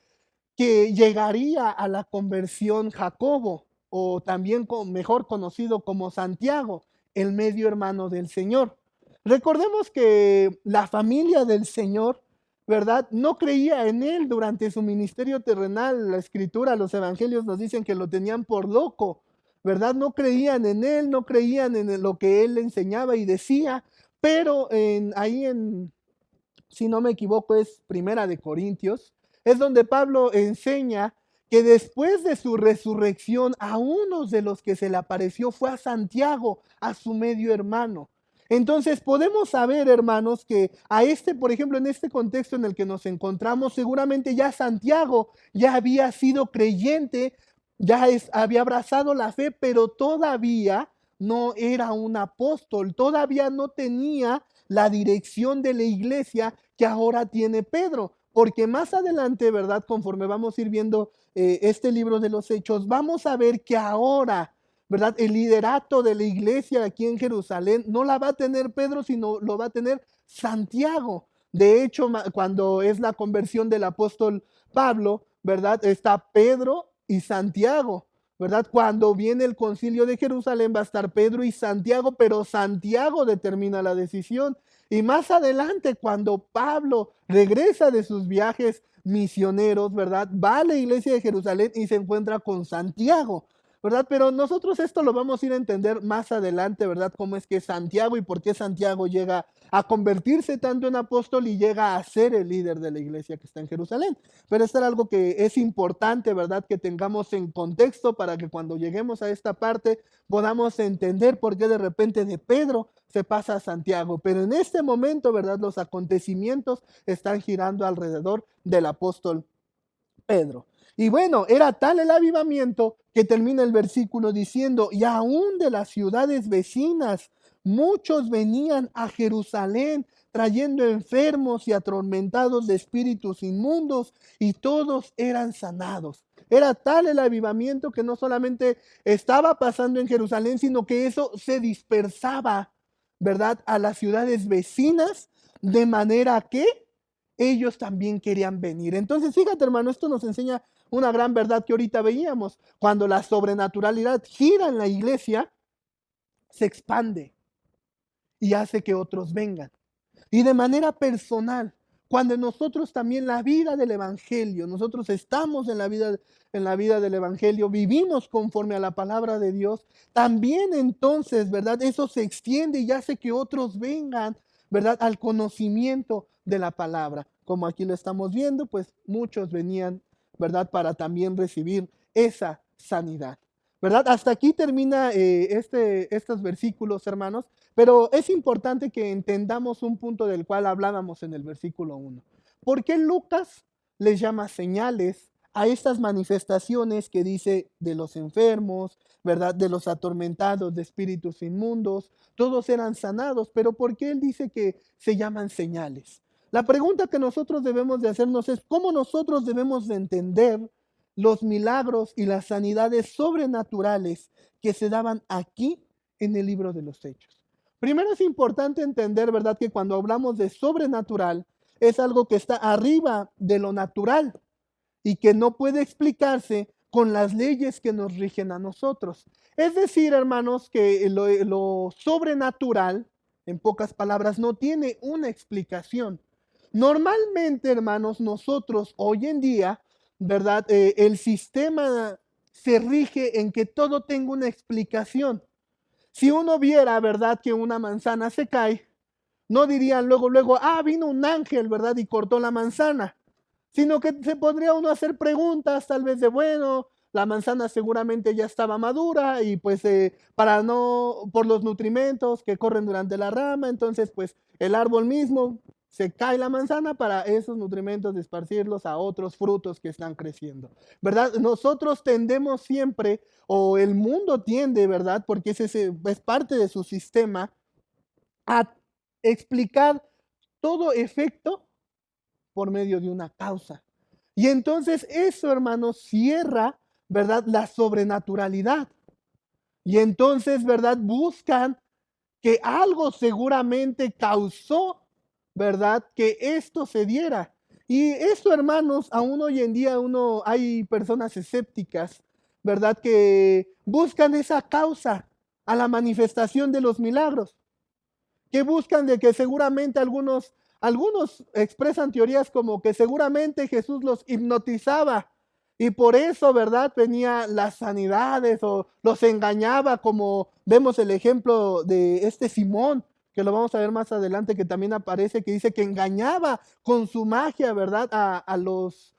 que llegaría a la conversión Jacobo, o también mejor conocido como Santiago, el medio hermano del Señor. Recordemos que la familia del Señor, ¿verdad? No creía en él durante su ministerio terrenal. La escritura, los evangelios nos dicen que lo tenían por loco, ¿verdad? No creían en él, no creían en lo que él enseñaba y decía, pero si no me equivoco, es Primera de Corintios, es donde Pablo enseña que después de su resurrección, a uno de los que se le apareció fue a Santiago, a su medio hermano. Entonces podemos saber, hermanos, que por ejemplo, en este contexto en el que nos encontramos, seguramente ya Santiago ya había sido creyente, había abrazado la fe, pero todavía no era un apóstol, todavía no tenía la dirección de la iglesia que ahora tiene Pedro, porque más adelante, ¿verdad? Conforme vamos a ir viendo este libro de los Hechos, vamos a ver que ahora, ¿verdad? El liderato de la iglesia aquí en Jerusalén no la va a tener Pedro, sino lo va a tener Santiago. De hecho, cuando es la conversión del apóstol Pablo, ¿verdad? Está Pedro y Santiago, ¿verdad? Cuando viene el concilio de Jerusalén va a estar Pedro y Santiago, pero Santiago determina la decisión. Y más adelante, cuando Pablo regresa de sus viajes misioneros, ¿verdad? Va a la iglesia de Jerusalén y se encuentra con Santiago, ¿verdad? Pero nosotros esto lo vamos a ir a entender más adelante, ¿verdad? Cómo es que Santiago y por qué Santiago llega a convertirse tanto en apóstol y llega a ser el líder de la iglesia que está en Jerusalén. Pero esto es algo que es importante, ¿verdad? Que tengamos en contexto para que cuando lleguemos a esta parte podamos entender por qué de repente de Pedro se pasa a Santiago. Pero en este momento, ¿verdad? Los acontecimientos están girando alrededor del apóstol Pedro. Y bueno, era tal el avivamiento que termina el versículo diciendo, y aún de las ciudades vecinas, muchos venían a Jerusalén trayendo enfermos y atormentados de espíritus inmundos, y todos eran sanados. Era tal el avivamiento que no solamente estaba pasando en Jerusalén, sino que eso se dispersaba, ¿verdad?, a las ciudades vecinas, de manera que ellos también querían venir. Entonces, fíjate, hermano, esto nos enseña una gran verdad que ahorita veíamos. Cuando la sobrenaturalidad gira en la iglesia, se expande y hace que otros vengan. Y de manera personal, cuando nosotros también la vida del evangelio, nosotros estamos en la vida del evangelio, vivimos conforme a la palabra de Dios, también entonces, ¿verdad? Eso se extiende y hace que otros vengan, ¿verdad?, al conocimiento de la palabra. Como aquí lo estamos viendo, pues muchos venían, ¿verdad?, para también recibir esa sanidad, ¿verdad? Hasta aquí termina estos versículos, hermanos, pero es importante que entendamos un punto del cual hablábamos en el versículo 1. ¿Por qué Lucas les llama señales a estas manifestaciones que dice de los enfermos, ¿verdad?, de los atormentados de espíritus inmundos? Todos eran sanados, pero ¿por qué él dice que se llaman señales? La pregunta que nosotros debemos de hacernos es cómo nosotros debemos de entender los milagros y las sanidades sobrenaturales que se daban aquí en el libro de los Hechos. Primero es importante entender, ¿verdad?, que cuando hablamos de sobrenatural es algo que está arriba de lo natural y que no puede explicarse con las leyes que nos rigen a nosotros. Es decir, hermanos, que lo sobrenatural, en pocas palabras, no tiene una explicación. Normalmente, hermanos, nosotros hoy en día ¿verdad? El sistema se rige en que todo tenga una explicación. Si uno viera, ¿verdad?, que una manzana se cae, no dirían luego, luego, vino un ángel, ¿verdad?, y cortó la manzana, sino que se podría uno hacer preguntas, tal vez de, bueno, la manzana seguramente ya estaba madura y pues para no, por los nutrimentos que corren durante la rama, entonces pues el árbol mismo se cae la manzana para esos nutrimentos de esparcirlos a otros frutos que están creciendo, ¿verdad? Nosotros tendemos siempre, o el mundo tiende, ¿verdad? Porque es parte de su sistema, a explicar todo efecto por medio de una causa. Y entonces eso, hermanos, cierra, ¿verdad?, la sobrenaturalidad. Y entonces, ¿verdad?, buscan que algo seguramente causó, ¿verdad?, que esto se diera. Y esto, hermanos, aún hoy en día hay personas escépticas, ¿verdad?, que buscan esa causa a la manifestación de los milagros, que buscan de que seguramente algunos expresan teorías como que seguramente Jesús los hipnotizaba y por eso, ¿verdad?, venía las sanidades o los engañaba, como vemos el ejemplo de este Simón, que lo vamos a ver más adelante, que también aparece, que dice que engañaba con su magia, ¿verdad?, a los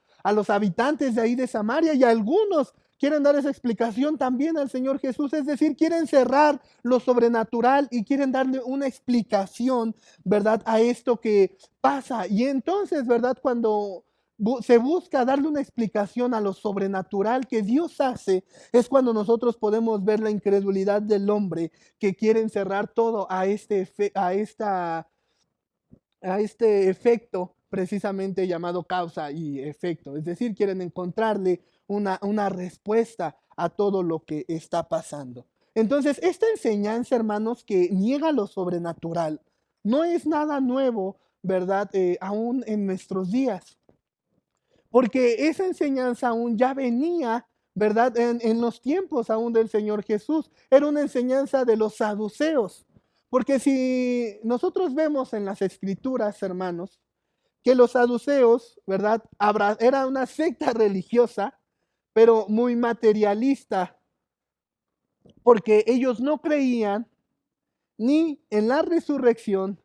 habitantes de ahí de Samaria, y algunos quieren dar esa explicación también al Señor Jesús, es decir, quieren cerrar lo sobrenatural y quieren darle una explicación, ¿verdad?, a esto que pasa. Y entonces, ¿verdad?, cuando se busca darle una explicación a lo sobrenatural que Dios hace, es cuando nosotros podemos ver la incredulidad del hombre que quiere encerrar todo a este efecto precisamente llamado causa y efecto. Es decir, quieren encontrarle una respuesta a todo lo que está pasando. Entonces, esta enseñanza, hermanos, que niega lo sobrenatural, no es nada nuevo, ¿verdad? Aún en nuestros días. Porque esa enseñanza aún ya venía, ¿verdad? En los tiempos aún del Señor Jesús. Era una enseñanza de los saduceos. Porque si nosotros vemos en las escrituras, hermanos, que los saduceos, ¿verdad?, era una secta religiosa, pero muy materialista, porque ellos no creían ni en la resurrección,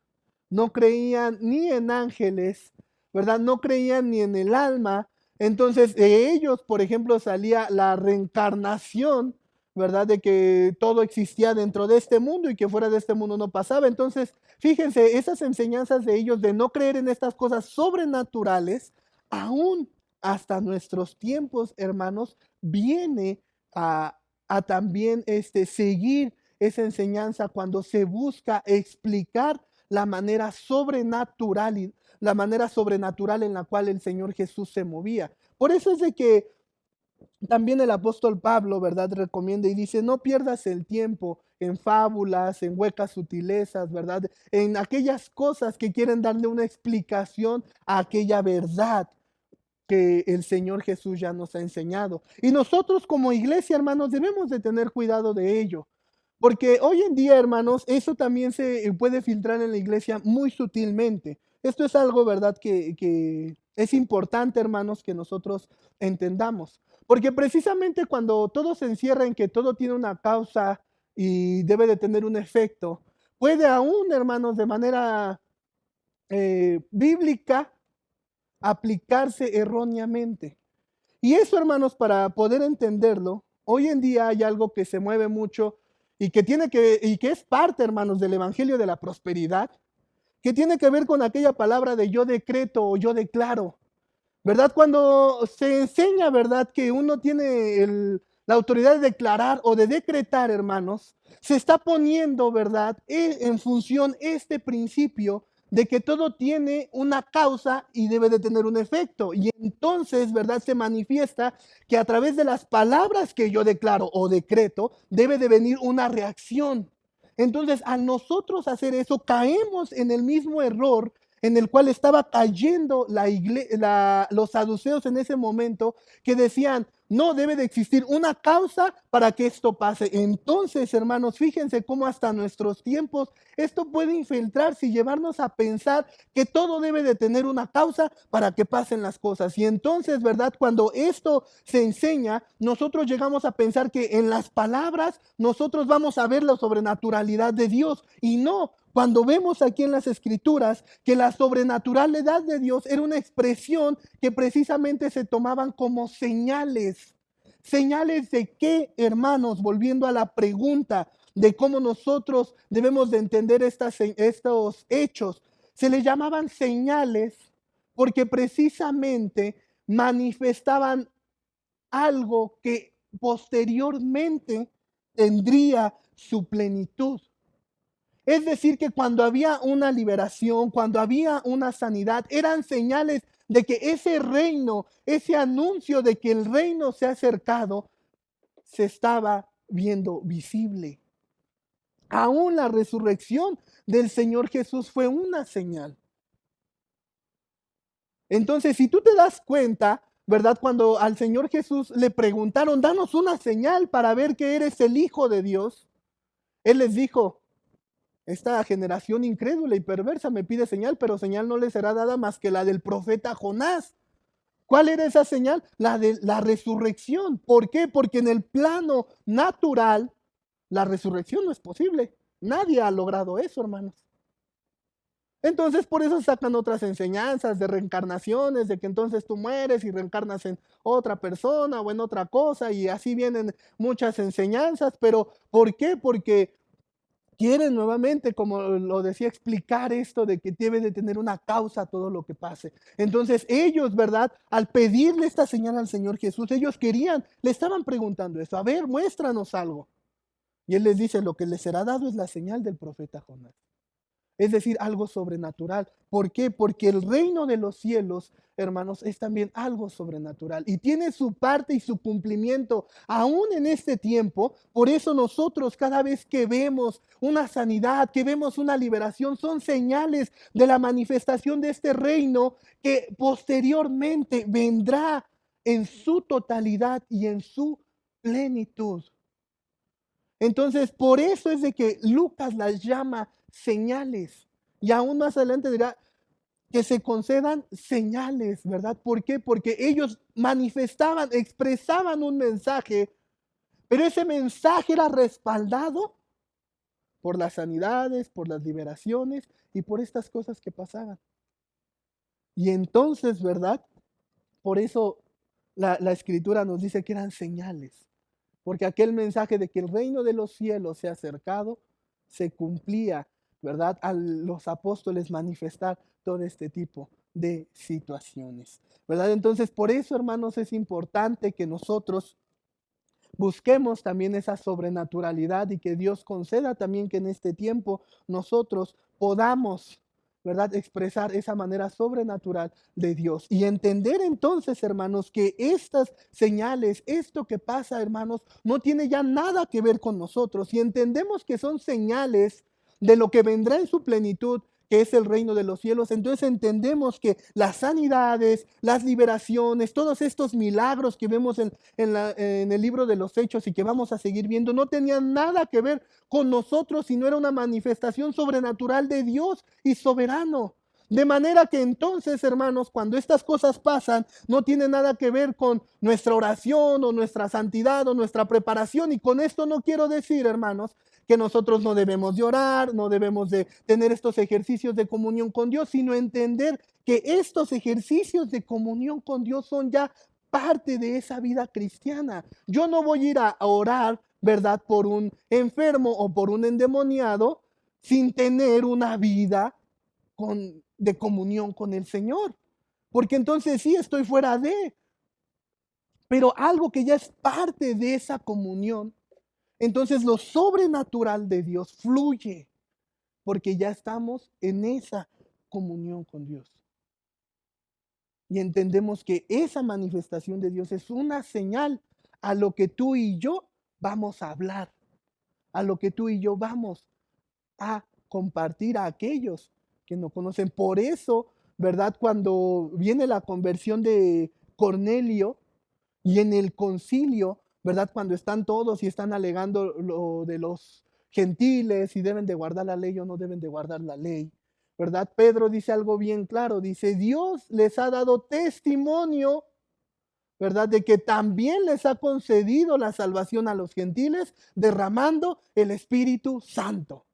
no creían ni en ángeles, ¿verdad? No creían ni en el alma. Entonces, de ellos, por ejemplo, salía la reencarnación, ¿verdad? De que todo existía dentro de este mundo y que fuera de este mundo no pasaba. Entonces, fíjense, esas enseñanzas de ellos de no creer en estas cosas sobrenaturales, aún hasta nuestros tiempos, hermanos, viene a también seguir esa enseñanza cuando se busca explicar la manera sobrenatural en la cual el Señor Jesús se movía. Por eso es de que también el apóstol Pablo, ¿verdad?, recomienda y dice, no pierdas el tiempo en fábulas, en huecas sutilezas, ¿verdad?, en aquellas cosas que quieren darle una explicación a aquella verdad que el Señor Jesús ya nos ha enseñado. Y nosotros como iglesia, hermanos, debemos de tener cuidado de ello. Porque hoy en día, hermanos, eso también se puede filtrar en la iglesia muy sutilmente. Esto es algo, ¿verdad?, que es importante, hermanos, que nosotros entendamos. Porque precisamente cuando todo se encierra en que todo tiene una causa y debe de tener un efecto, puede aún, hermanos, de manera bíblica, aplicarse erróneamente. Y eso, hermanos, para poder entenderlo, hoy en día hay algo que se mueve mucho y que es parte, hermanos, del evangelio de la prosperidad, que tiene que ver con aquella palabra de yo decreto o yo declaro, ¿verdad? Cuando se enseña, ¿verdad?, que uno tiene la autoridad de declarar o de decretar, hermanos, se está poniendo, ¿verdad?, en función este principio de que todo tiene una causa y debe de tener un efecto. Y entonces, ¿verdad?, se manifiesta que a través de las palabras que yo declaro o decreto, debe de venir una reacción. Entonces, al nosotros hacer eso, caemos en el mismo error en el cual estaba cayendo los saduceos en ese momento, que decían, No, debe de existir una causa para que esto pase. Entonces, hermanos, fíjense cómo hasta nuestros tiempos esto puede infiltrarse y llevarnos a pensar que todo debe de tener una causa para que pasen las cosas. Y entonces, ¿verdad? Cuando esto se enseña, nosotros llegamos a pensar que en las palabras nosotros vamos a ver la sobrenaturalidad de Dios. Y no, cuando vemos aquí en las escrituras que la sobrenaturalidad de Dios era una expresión que precisamente se tomaban como señales. ¿Señales de qué, hermanos? Volviendo a la pregunta de cómo nosotros debemos de entender estos hechos. Se les llamaban señales porque precisamente manifestaban algo que posteriormente tendría su plenitud. Es decir, que cuando había una liberación, cuando había una sanidad, eran señales de que ese reino, ese anuncio de que el reino se ha acercado, se estaba viendo visible. Aún la resurrección del Señor Jesús fue una señal. Entonces, si tú te das cuenta, ¿verdad? Cuando al Señor Jesús le preguntaron, danos una señal para ver que eres el Hijo de Dios, Él les dijo, esta generación incrédula y perversa me pide señal, pero señal no le será dada más que la del profeta Jonás. ¿Cuál era esa señal? La de la resurrección. ¿Por qué? Porque en el plano natural, la resurrección no es posible. Nadie ha logrado eso, hermanos. Entonces, por eso sacan otras enseñanzas de reencarnaciones, de que entonces tú mueres y reencarnas en otra persona o en otra cosa, y así vienen muchas enseñanzas. Pero, ¿por qué? Porque quieren nuevamente, como lo decía, explicar esto de que debe de tener una causa todo lo que pase. Entonces ellos, ¿verdad? Al pedirle esta señal al Señor Jesús, ellos querían, le estaban preguntando eso, a ver, muéstranos algo. Y Él les dice, lo que les será dado es la señal del profeta Jonás. Es decir, algo sobrenatural. ¿Por qué? Porque el reino de los cielos, hermanos, es también algo sobrenatural y tiene su parte y su cumplimiento aún en este tiempo. Por eso nosotros cada vez que vemos una sanidad, que vemos una liberación, son señales de la manifestación de este reino que posteriormente vendrá en su totalidad y en su plenitud. Entonces, por eso es de que Lucas las llama señales. Y aún más adelante dirá que se concedan señales, ¿verdad? ¿Por qué? Porque ellos manifestaban, expresaban un mensaje, pero ese mensaje era respaldado por las sanidades, por las liberaciones y por estas cosas que pasaban. Y entonces, ¿verdad? Por eso la escritura nos dice que eran señales. Porque aquel mensaje de que el reino de los cielos se ha acercado, se cumplía, ¿verdad? A los apóstoles manifestar todo este tipo de situaciones, ¿verdad? Entonces, por eso, hermanos, es importante que nosotros busquemos también esa sobrenaturalidad y que Dios conceda también que en este tiempo nosotros podamos, ¿verdad?, expresar esa manera sobrenatural de Dios. Y entender entonces, hermanos, que estas señales, esto que pasa, hermanos, no tiene ya nada que ver con nosotros. Y entendemos que son señales de lo que vendrá en su plenitud, que es el reino de los cielos. Entonces entendemos que las sanidades, las liberaciones, todos estos milagros que vemos en el libro de los Hechos y que vamos a seguir viendo, no tenían nada que ver con nosotros, sino era una manifestación sobrenatural de Dios y soberano. De manera que entonces, hermanos, cuando estas cosas pasan, no tiene nada que ver con nuestra oración o nuestra santidad o nuestra preparación. Y con esto no quiero decir, hermanos, que nosotros no debemos de orar, no debemos de tener estos ejercicios de comunión con Dios, sino entender que estos ejercicios de comunión con Dios son ya parte de esa vida cristiana. Yo no voy a ir a orar, ¿verdad?, por un enfermo o por un endemoniado sin tener una vida de comunión con el Señor. Porque entonces sí estoy fuera de, pero algo que ya es parte de esa comunión, entonces lo sobrenatural de Dios fluye, porque ya estamos en esa comunión con Dios. Y entendemos que esa manifestación de Dios es una señal a lo que tú y yo vamos a hablar, a lo que tú y yo vamos a compartir a aquellos que no conocen. Por eso, ¿verdad? Cuando viene la conversión de Cornelio, Y en el concilio, ¿verdad? Cuando están todos y están alegando lo de los gentiles, si deben de guardar la ley o no deben de guardar la ley, ¿verdad? Pedro dice algo bien claro, dice, Dios les ha dado testimonio, ¿verdad? De que también les ha concedido la salvación a los gentiles, derramando el Espíritu Santo.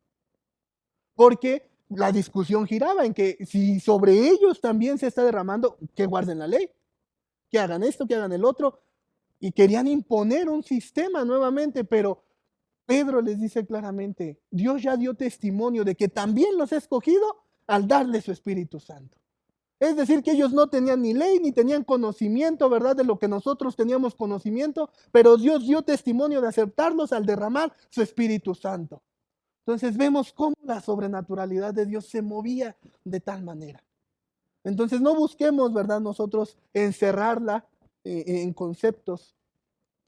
Porque la discusión giraba en que si sobre ellos también se está derramando, que guarden la ley, que hagan esto, que hagan el otro, y querían imponer un sistema nuevamente, pero Pedro les dice claramente, Dios ya dio testimonio de que también los ha escogido al darle su Espíritu Santo. Es decir, que ellos no tenían ni ley ni tenían conocimiento, ¿verdad? De lo que nosotros teníamos conocimiento, pero Dios dio testimonio de aceptarlos al derramar su Espíritu Santo. Entonces vemos cómo la sobrenaturalidad de Dios se movía de tal manera. Entonces no busquemos, ¿verdad? Nosotros encerrarla en conceptos,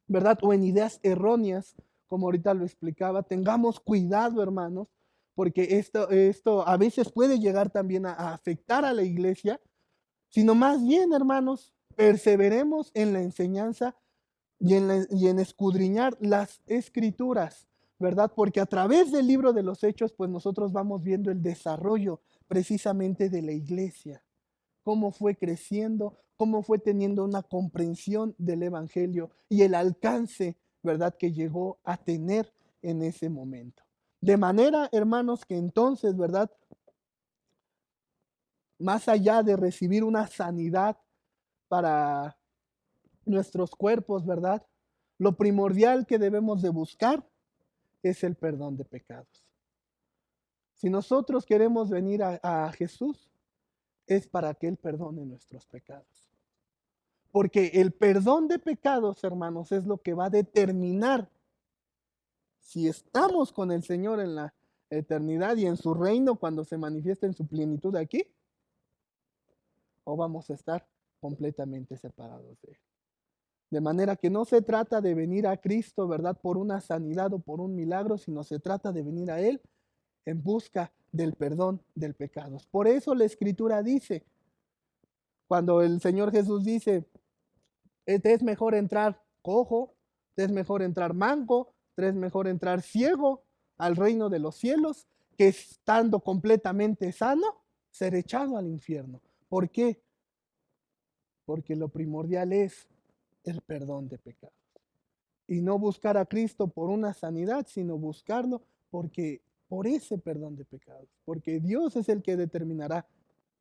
¿verdad? O en ideas erróneas, como ahorita lo explicaba. Tengamos cuidado, hermanos, porque esto a veces puede llegar también a afectar a la iglesia, sino más bien, hermanos, perseveremos en la enseñanza y en escudriñar las escrituras, ¿verdad? Porque a través del libro de los Hechos, pues nosotros vamos viendo el desarrollo precisamente de la iglesia, cómo fue creciendo, cómo fue teniendo una comprensión del Evangelio y el alcance, ¿verdad?, que llegó a tener en ese momento. De manera, hermanos, que entonces, ¿verdad?, más allá de recibir una sanidad para nuestros cuerpos, ¿verdad?, lo primordial que debemos de buscar es el perdón de pecados. Si nosotros queremos venir a Jesús, es para que Él perdone nuestros pecados. Porque el perdón de pecados, hermanos, es lo que va a determinar si estamos con el Señor en la eternidad y en su reino cuando se manifieste en su plenitud aquí, o vamos a estar completamente separados de Él. De manera que no se trata de venir a Cristo, ¿verdad?, por una sanidad o por un milagro, sino se trata de venir a Él en busca del perdón del pecado. Por eso la Escritura dice, cuando el Señor Jesús dice, te es mejor entrar cojo, te es mejor entrar manco, te es mejor entrar ciego al reino de los cielos, que estando completamente sano, ser echado al infierno. ¿Por qué? Porque lo primordial es el perdón de pecados. Y no buscar a Cristo por una sanidad, sino buscarlo por ese perdón de pecados. Porque Dios es el que determinará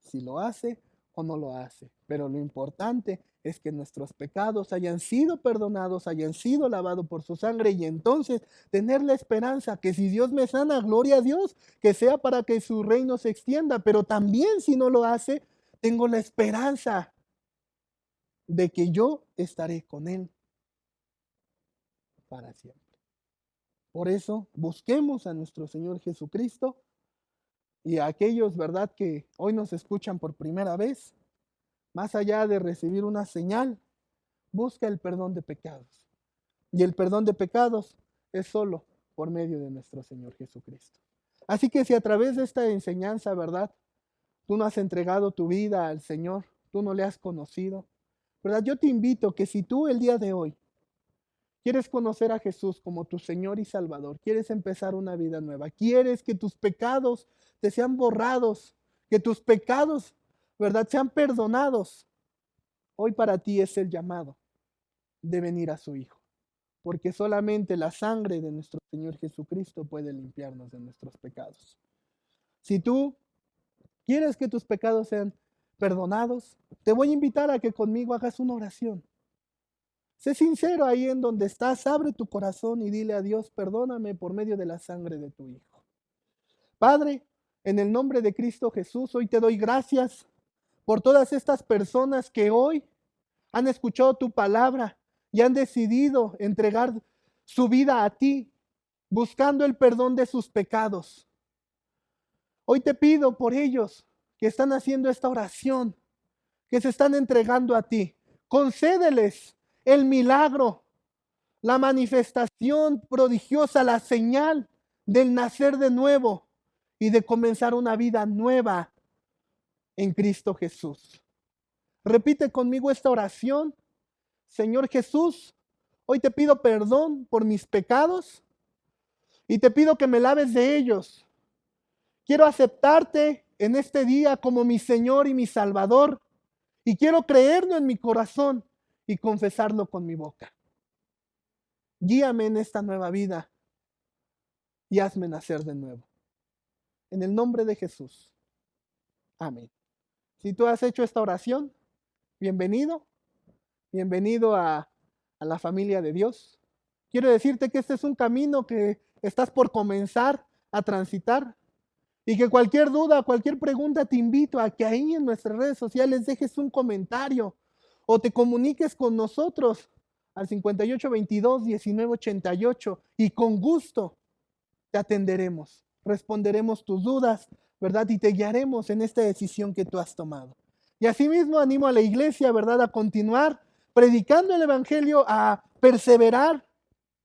si lo hace o no lo hace. Pero lo importante es que nuestros pecados hayan sido perdonados, hayan sido lavados por su sangre y entonces tener la esperanza que si Dios me sana, gloria a Dios, que sea para que su reino se extienda. Pero también si no lo hace, tengo la esperanza de que yo estaré con Él para siempre. Por eso busquemos a nuestro Señor Jesucristo y a aquellos, ¿verdad?, que hoy nos escuchan por primera vez, más allá de recibir una señal, busca el perdón de pecados. Y el perdón de pecados es solo por medio de nuestro Señor Jesucristo. Así que si a través de esta enseñanza, ¿verdad?, tú no has entregado tu vida al Señor, tú no le has conocido, ¿verdad? Yo te invito que si tú el día de hoy quieres conocer a Jesús como tu Señor y Salvador, quieres empezar una vida nueva, quieres que tus pecados te sean borrados, que tus pecados, ¿verdad?, sean perdonados, hoy para ti es el llamado de venir a su Hijo, porque solamente la sangre de nuestro Señor Jesucristo puede limpiarnos de nuestros pecados. Si tú quieres que tus pecados sean perdonados, te voy a invitar a que conmigo hagas una oración. Sé sincero ahí en donde estás, abre tu corazón y dile a Dios, perdóname por medio de la sangre de tu Hijo. Padre, en el nombre de Cristo Jesús, hoy te doy gracias por todas estas personas que hoy han escuchado tu palabra y han decidido entregar su vida a ti, buscando el perdón de sus pecados. Hoy te pido por ellos que están haciendo esta oración, que se están entregando a ti. Concédeles el milagro, la manifestación prodigiosa, la señal del nacer de nuevo y de comenzar una vida nueva en Cristo Jesús. Repite conmigo esta oración Señor Jesús, hoy te pido perdón por mis pecados y te pido que me laves de ellos. Quiero aceptarte en este día como mi Señor y mi Salvador y quiero creerlo en mi corazón y confesarlo con mi boca. Guíame en esta nueva vida y hazme nacer de nuevo. En el nombre de Jesús. Amén. Si tú has hecho esta oración, bienvenido a la familia de Dios. Quiero decirte que este es un camino que estás por comenzar a transitar y que cualquier duda, cualquier pregunta, te invito a que ahí en nuestras redes sociales dejes un comentario o te comuniques con nosotros al 5822-1988 y con gusto te atenderemos, responderemos tus dudas, ¿verdad? Y te guiaremos en esta decisión que tú has tomado. Y asimismo animo a la iglesia, ¿verdad?, a continuar predicando el evangelio, a perseverar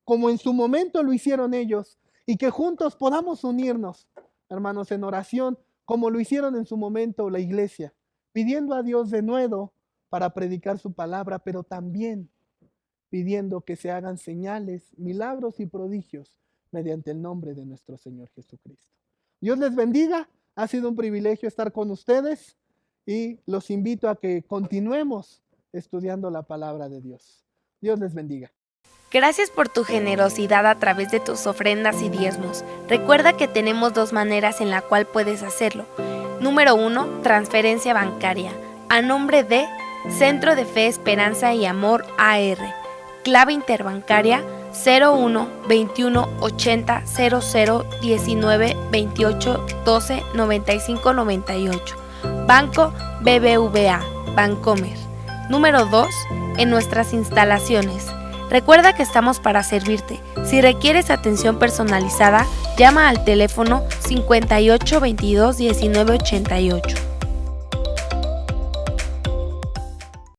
como en su momento lo hicieron ellos y que juntos podamos unirnos, hermanos, en oración como lo hicieron en su momento la iglesia, pidiendo a Dios de nuevo para predicar su palabra, pero también pidiendo que se hagan señales, milagros y prodigios mediante el nombre de nuestro Señor Jesucristo. Dios les bendiga, ha sido un privilegio estar con ustedes y los invito a que continuemos estudiando la palabra de Dios. Dios les bendiga. Gracias por tu generosidad a través de tus ofrendas y diezmos. Recuerda que tenemos 2 maneras en la cual puedes hacerlo. Número 1, transferencia bancaria, a nombre de Centro de Fe, Esperanza y Amor AR. Clave interbancaria 01 21 80 00 19 28 12 95 98. Banco BBVA, Bancomer. Número 2, en nuestras instalaciones. Recuerda que estamos para servirte. Si requieres atención personalizada, llama al teléfono 58 22 19 88.